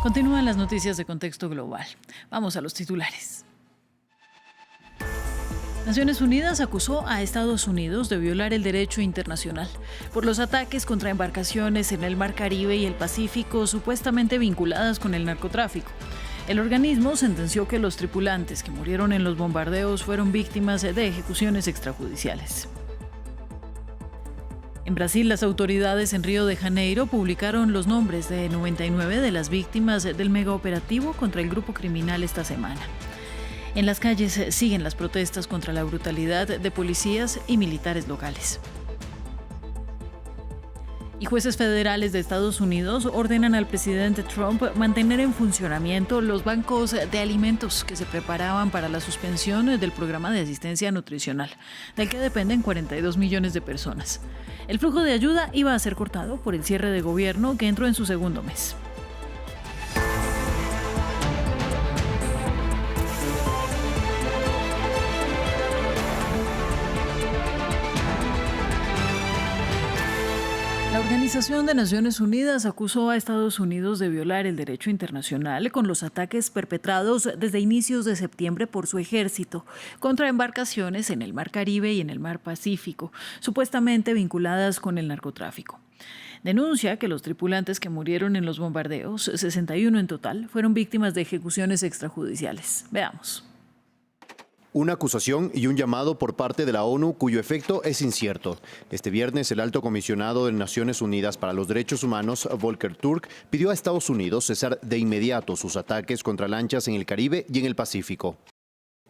Continúan las noticias de contexto global. Vamos a los titulares. Naciones Unidas acusó a Estados Unidos de violar el derecho internacional por los ataques contra embarcaciones en el Mar Caribe y el Pacífico supuestamente vinculadas con el narcotráfico. El organismo sentenció que los tripulantes que murieron en los bombardeos fueron víctimas de ejecuciones extrajudiciales. En Brasil, las autoridades en Río de Janeiro publicaron los nombres de 99 de las víctimas del megaoperativo contra el grupo criminal esta semana. En las calles siguen las protestas contra la brutalidad de policías y militares locales. Y jueces federales de Estados Unidos ordenan al presidente Trump mantener en funcionamiento los bancos de alimentos que se preparaban para la suspensión del programa de asistencia nutricional, del que dependen 42 millones de personas. El flujo de ayuda iba a ser cortado por el cierre de gobierno que entró en su segundo mes. La Organización de Naciones Unidas acusó a Estados Unidos de violar el derecho internacional con los ataques perpetrados desde inicios de septiembre por su ejército contra embarcaciones en el Mar Caribe y en el Mar Pacífico, supuestamente vinculadas con el narcotráfico. Denuncia que los tripulantes que murieron en los bombardeos, 61 en total, fueron víctimas de ejecuciones extrajudiciales. Veamos. Una acusación y un llamado por parte de la ONU cuyo efecto es incierto. Este viernes, el alto comisionado de Naciones Unidas para los Derechos Humanos, Volker Turk, pidió a Estados Unidos cesar de inmediato sus ataques contra lanchas en el Caribe y en el Pacífico.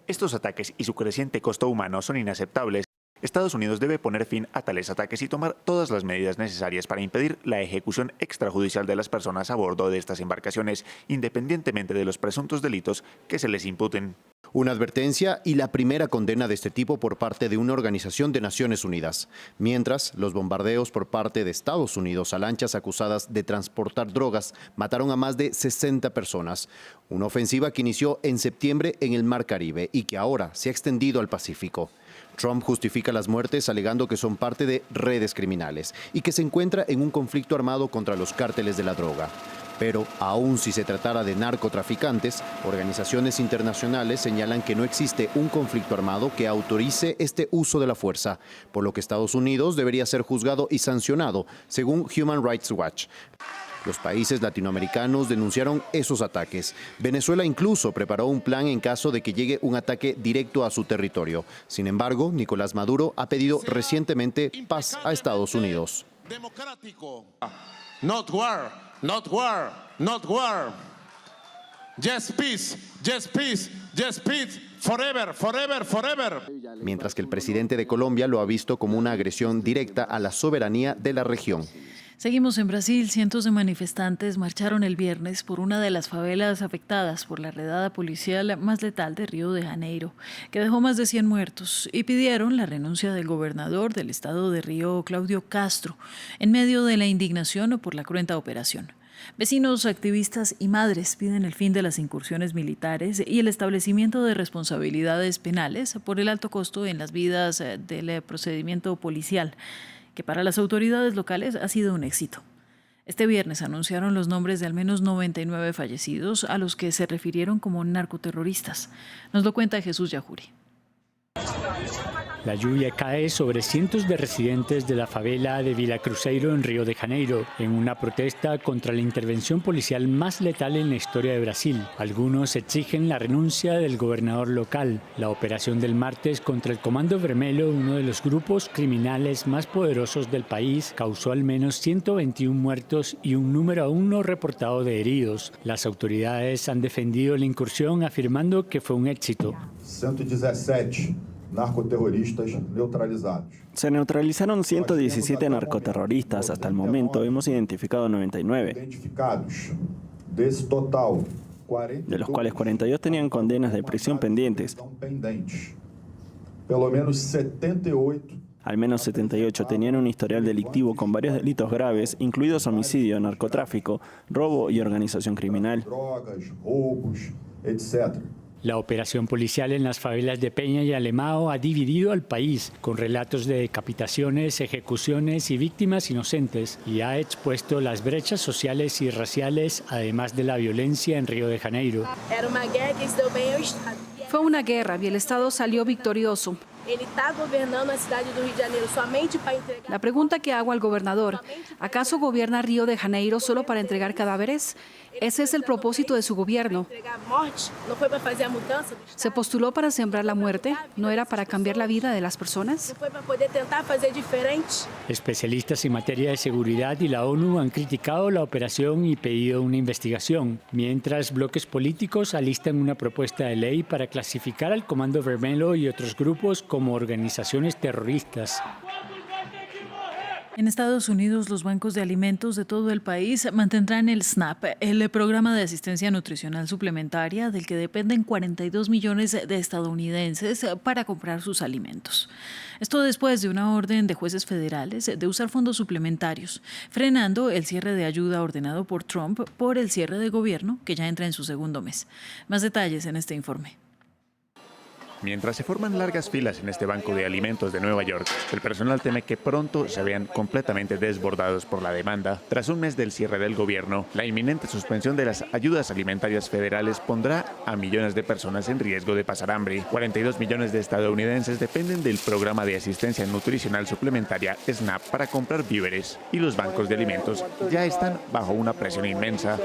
Estos ataques y su creciente costo humano son inaceptables. Estados Unidos debe poner fin a tales ataques y tomar todas las medidas necesarias para impedir la ejecución extrajudicial de las personas a bordo de estas embarcaciones, independientemente de los presuntos delitos que se les imputen. Una advertencia y la primera condena de este tipo por parte de una organización de Naciones Unidas. Mientras, los bombardeos por parte de Estados Unidos a lanchas acusadas de transportar drogas mataron a más de 60 personas. Una ofensiva que inició en septiembre en el Mar Caribe y que ahora se ha extendido al Pacífico. Trump justifica las muertes alegando que son parte de redes criminales y que se encuentra en un conflicto armado contra los cárteles de la droga. Pero, aun si se tratara de narcotraficantes, organizaciones internacionales señalan que no existe un conflicto armado que autorice este uso de la fuerza, por lo que Estados Unidos debería ser juzgado y sancionado, según Human Rights Watch. Los países latinoamericanos denunciaron esos ataques. Venezuela incluso preparó un plan en caso de que llegue un ataque directo a su territorio. Sin embargo, Nicolás Maduro ha pedido recientemente paz a Estados Unidos. Democrático. Not war, not war, not war. Yes, peace, yes, peace, yes, peace. Forever, forever, forever. Mientras que el presidente de Colombia lo ha visto como una agresión directa a la soberanía de la región. Seguimos en Brasil. Cientos de manifestantes marcharon el viernes por una de las favelas afectadas por la redada policial más letal de Río de Janeiro, que dejó más de 100 muertos, y pidieron la renuncia del gobernador del estado de Río, Cláudio Castro, en medio de la indignación por la cruenta operación. Vecinos, activistas y madres piden el fin de las incursiones militares y el establecimiento de responsabilidades penales por el alto costo en las vidas del procedimiento policial, que para las autoridades locales ha sido un éxito. Este viernes anunciaron los nombres de al menos 99 fallecidos a los que se refirieron como narcoterroristas. Nos lo cuenta Jesús Yajuri. La lluvia cae sobre cientos de residentes de la favela de Vila Cruzeiro en Río de Janeiro, en una protesta contra la intervención policial más letal en la historia de Brasil. Algunos exigen la renuncia del gobernador local. La operación del martes contra el Comando Vermelho, uno de los grupos criminales más poderosos del país, causó al menos 121 muertos y un número aún no reportado de heridos. Las autoridades han defendido la incursión afirmando que fue un éxito. 117 narcoterroristas neutralizados. Se neutralizaron 117 narcoterroristas. Hasta el momento hemos identificado 99. De los cuales 42 tenían condenas de prisión pendientes. Al menos 78 tenían un historial delictivo con varios delitos graves, incluidos homicidio, narcotráfico, robo y organización criminal. La operación policial en las favelas de Peña y Alemão ha dividido al país con relatos de decapitaciones, ejecuciones y víctimas inocentes y ha expuesto las brechas sociales y raciales, además de la violencia en Río de Janeiro. Fue una guerra y el Estado salió victorioso. La pregunta que hago al gobernador, ¿acaso gobierna Río de Janeiro solo para entregar cadáveres? Ese es el propósito de su gobierno. ¿Se postuló para sembrar la muerte? ¿No era para cambiar la vida de las personas? Especialistas en materia de seguridad y la ONU han criticado la operación y pedido una investigación, mientras bloques políticos alistan una propuesta de ley para clasificar al Comando Vermelho y otros grupos como organizaciones terroristas. En Estados Unidos, los bancos de alimentos de todo el país mantendrán el SNAP, el programa de asistencia nutricional suplementaria del que dependen 42 millones de estadounidenses para comprar sus alimentos. Esto después de una orden de jueces federales de usar fondos suplementarios, frenando el cierre de ayuda ordenado por Trump por el cierre de gobierno que ya entra en su segundo mes. Más detalles en este informe. Mientras se forman largas filas en este banco de alimentos de Nueva York, el personal teme que pronto se vean completamente desbordados por la demanda. Tras un mes del cierre del gobierno, la inminente suspensión de las ayudas alimentarias federales pondrá a millones de personas en riesgo de pasar hambre. 42 millones de estadounidenses dependen del programa de asistencia nutricional suplementaria SNAP para comprar víveres, y los bancos de alimentos ya están bajo una presión inmensa.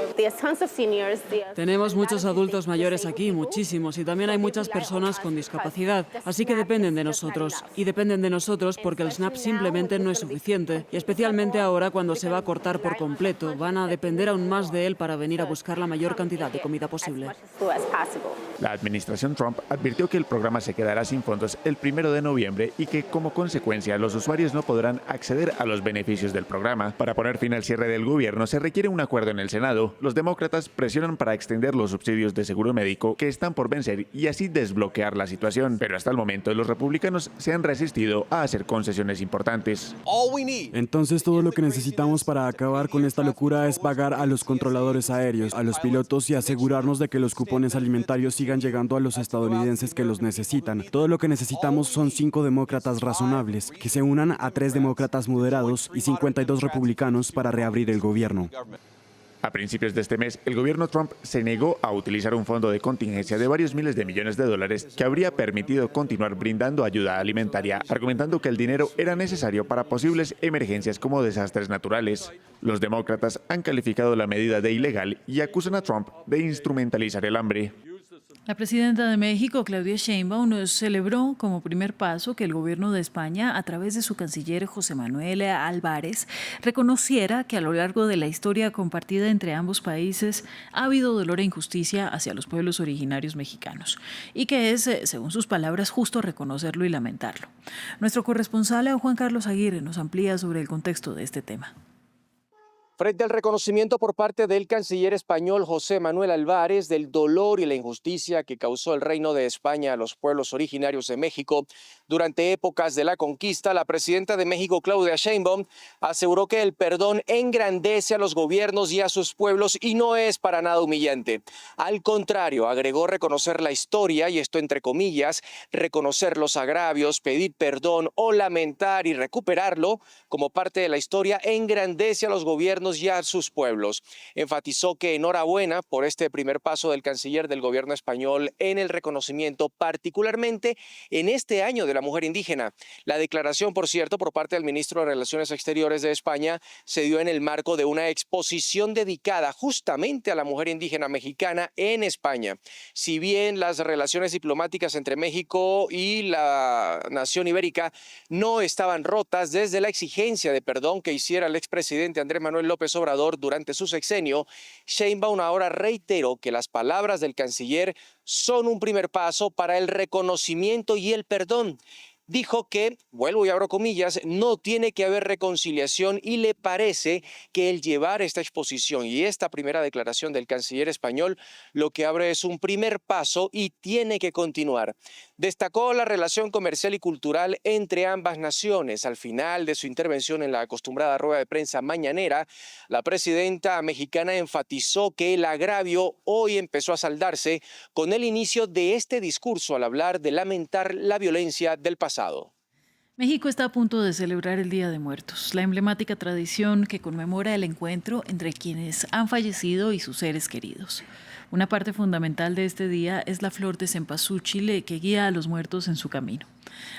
Tenemos muchos adultos mayores aquí, muchísimos, y también hay muchas personas con discapacidad, así que dependen de nosotros. Y dependen de nosotros porque el SNAP simplemente no es suficiente. Y especialmente ahora, cuando se va a cortar por completo, van a depender aún más de él para venir a buscar la mayor cantidad de comida posible. La administración Trump advirtió que el programa se quedará sin fondos el 1 de noviembre y que, como consecuencia, los usuarios no podrán acceder a los beneficios del programa. Para poner fin al cierre del gobierno, se requiere un acuerdo en el Senado. Los demócratas presionan para extender los subsidios de seguro médico que están por vencer y así desbloquear la situación. Pero hasta el momento, los republicanos se han resistido a hacer concesiones importantes. Entonces, todo lo que necesitamos para acabar con esta locura es pagar a los controladores aéreos, a los pilotos y asegurarnos de que los cupones alimentarios sigan llegando a los estadounidenses que los necesitan. Todo lo que necesitamos son 5 demócratas razonables, que se unan a 3 demócratas moderados y 52 republicanos para reabrir el gobierno. A principios de este mes, el gobierno Trump se negó a utilizar un fondo de contingencia de varios miles de millones de dólares que habría permitido continuar brindando ayuda alimentaria, argumentando que el dinero era necesario para posibles emergencias como desastres naturales. Los demócratas han calificado la medida de ilegal y acusan a Trump de instrumentalizar el hambre. La presidenta de México, Claudia Sheinbaum, celebró como primer paso que el gobierno de España, a través de su canciller José Manuel Álvarez, reconociera que a lo largo de la historia compartida entre ambos países ha habido dolor e injusticia hacia los pueblos originarios mexicanos y que es, según sus palabras, justo reconocerlo y lamentarlo. Nuestro corresponsal, Juan Carlos Aguirre, nos amplía sobre el contexto de este tema. Frente al reconocimiento por parte del canciller español José Manuel Álvarez del dolor y la injusticia que causó el Reino de España a los pueblos originarios de México durante épocas de la conquista, la presidenta de México, Claudia Sheinbaum, aseguró que el perdón engrandece a los gobiernos y a sus pueblos y no es para nada humillante. Al contrario, agregó reconocer la historia, y esto entre comillas, reconocer los agravios, pedir perdón o lamentar y recuperarlo como parte de la historia engrandece a los gobiernos y a sus pueblos. Enfatizó que enhorabuena por este primer paso del canciller del gobierno español en el reconocimiento, particularmente en este año de la mujer indígena. La declaración, por cierto, por parte del ministro de Relaciones Exteriores de España se dio en el marco de una exposición dedicada justamente a la mujer indígena mexicana en España. Si bien las relaciones diplomáticas entre México y la nación ibérica no estaban rotas desde la exigencia de perdón que hiciera el expresidente Andrés Manuel López Obrador durante su sexenio, Sheinbaum ahora reiteró que las palabras del canciller son un primer paso para el reconocimiento y el perdón. dijo que, vuelvo y abro comillas, no tiene que haber reconciliación y le parece que el llevar esta exposición y esta primera declaración del canciller español lo que abre es un primer paso y tiene que continuar. Destacó la relación comercial y cultural entre ambas naciones. Al final de su intervención en la acostumbrada rueda de prensa mañanera, la presidenta mexicana enfatizó que el agravio hoy empezó a saldarse con el inicio de este discurso al hablar de lamentar la violencia del pasado. México está a punto de celebrar el Día de Muertos, la emblemática tradición que conmemora el encuentro entre quienes han fallecido y sus seres queridos. Una parte fundamental de este día es la flor de cempasúchil que guía a los muertos en su camino.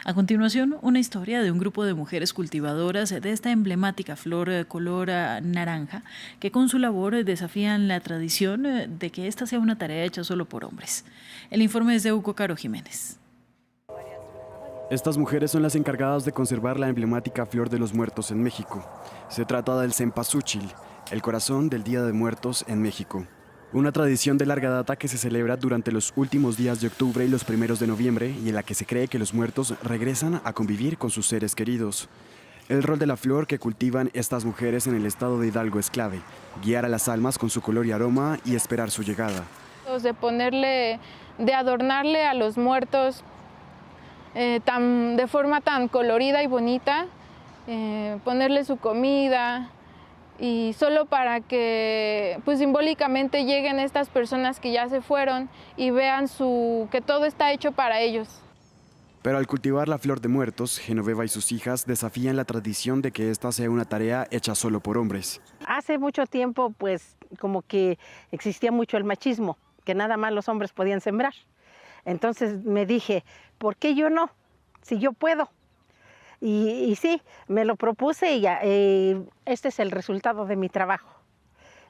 A continuación, una historia de un grupo de mujeres cultivadoras de esta emblemática flor color naranja que con su labor desafían la tradición de que esta sea una tarea hecha solo por hombres. El informe es de Hugo Caro Jiménez. Estas mujeres son las encargadas de conservar la emblemática flor de los muertos en México. Se trata del cempasúchil, el corazón del Día de Muertos en México. Una tradición de larga data que se celebra durante los últimos días de octubre y los primeros de noviembre y en la que se cree que los muertos regresan a convivir con sus seres queridos. El rol de la flor que cultivan estas mujeres en el estado de Hidalgo es clave: guiar a las almas con su color y aroma y esperar su llegada. De adornarle a los muertos de forma tan colorida y bonita, ponerle su comida y solo para que pues simbólicamente lleguen estas personas que ya se fueron y vean que todo está hecho para ellos. Pero al cultivar la flor de muertos, Genoveva y sus hijas desafían la tradición de que esta sea una tarea hecha solo por hombres. Hace mucho tiempo pues como que existía mucho el machismo, que nada más los hombres podían sembrar. Entonces me dije, ¿por qué yo no? Si yo puedo. Y sí, me lo propuse y este es el resultado de mi trabajo,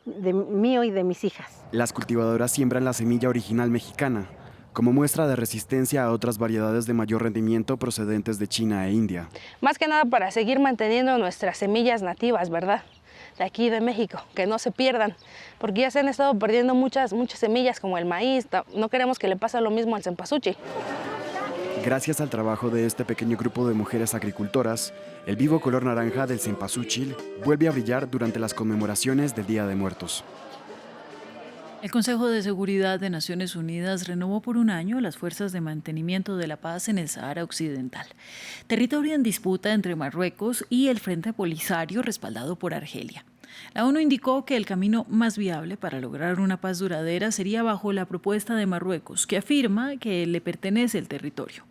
mío y de mis hijas. Las cultivadoras siembran la semilla original mexicana, como muestra de resistencia a otras variedades de mayor rendimiento procedentes de China e India. Más que nada para seguir manteniendo nuestras semillas nativas, ¿verdad? De aquí de México, que no se pierdan, porque ya se han estado perdiendo muchas semillas como el maíz. No queremos que le pase lo mismo al cempasúchil. Gracias al trabajo de este pequeño grupo de mujeres agricultoras, el vivo color naranja del cempasúchil vuelve a brillar durante las conmemoraciones del Día de Muertos. El Consejo de Seguridad de Naciones Unidas renovó por un año las fuerzas de mantenimiento de la paz en el Sahara Occidental, territorio en disputa entre Marruecos y el Frente Polisario respaldado por Argelia. La ONU indicó que el camino más viable para lograr una paz duradera sería bajo la propuesta de Marruecos, que afirma que le pertenece el territorio.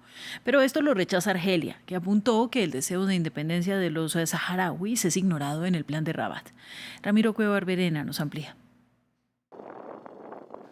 Pero esto lo rechaza Argelia, que apuntó que el deseo de independencia de los saharauis es ignorado en el plan de Rabat. Ramiro Cueva Barberena nos amplía.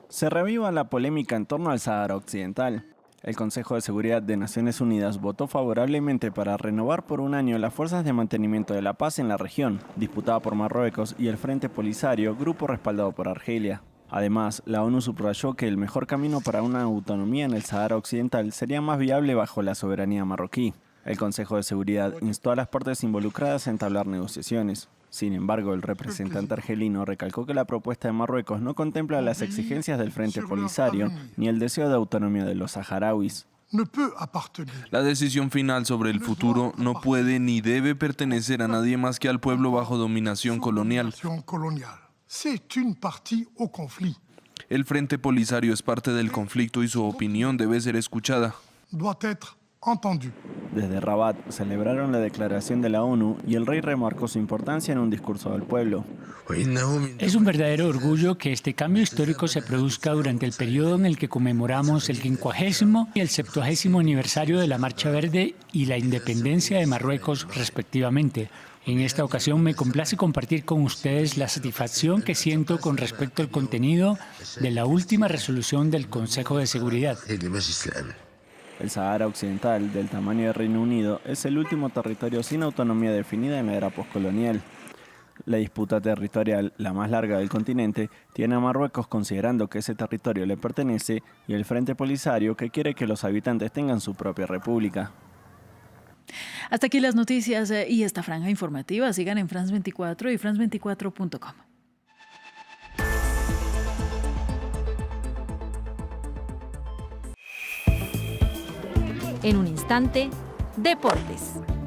Se reaviva la polémica en torno al Sahara Occidental. El Consejo de Seguridad de Naciones Unidas votó favorablemente para renovar por un año las fuerzas de mantenimiento de la paz en la región, disputada por Marruecos y el Frente Polisario, grupo respaldado por Argelia. Además, la ONU subrayó que el mejor camino para una autonomía en el Sahara Occidental sería más viable bajo la soberanía marroquí. El Consejo de Seguridad instó a las partes involucradas a entablar negociaciones. Sin embargo, el representante argelino recalcó que la propuesta de Marruecos no contempla las exigencias del Frente Polisario ni el deseo de autonomía de los saharauis. La decisión final sobre el futuro no puede ni debe pertenecer a nadie más que al pueblo bajo dominación colonial. El Frente Polisario es parte del conflicto y su opinión debe ser escuchada. Desde Rabat celebraron la declaración de la ONU y el rey remarcó su importancia en un discurso al pueblo. Es un verdadero orgullo que este cambio histórico se produzca durante el periodo en el que conmemoramos el 50º y el 70º aniversario de la Marcha Verde y la independencia de Marruecos, respectivamente. En esta ocasión me complace compartir con ustedes la satisfacción que siento con respecto al contenido de la última resolución del Consejo de Seguridad. El Sahara Occidental, del tamaño del Reino Unido, es el último territorio sin autonomía definida en la era postcolonial. La disputa territorial, la más larga del continente, tiene a Marruecos considerando que ese territorio le pertenece y el Frente Polisario que quiere que los habitantes tengan su propia república. Hasta aquí las noticias y esta franja informativa. Sigan en France 24 y france24.com. En un instante, Deportes.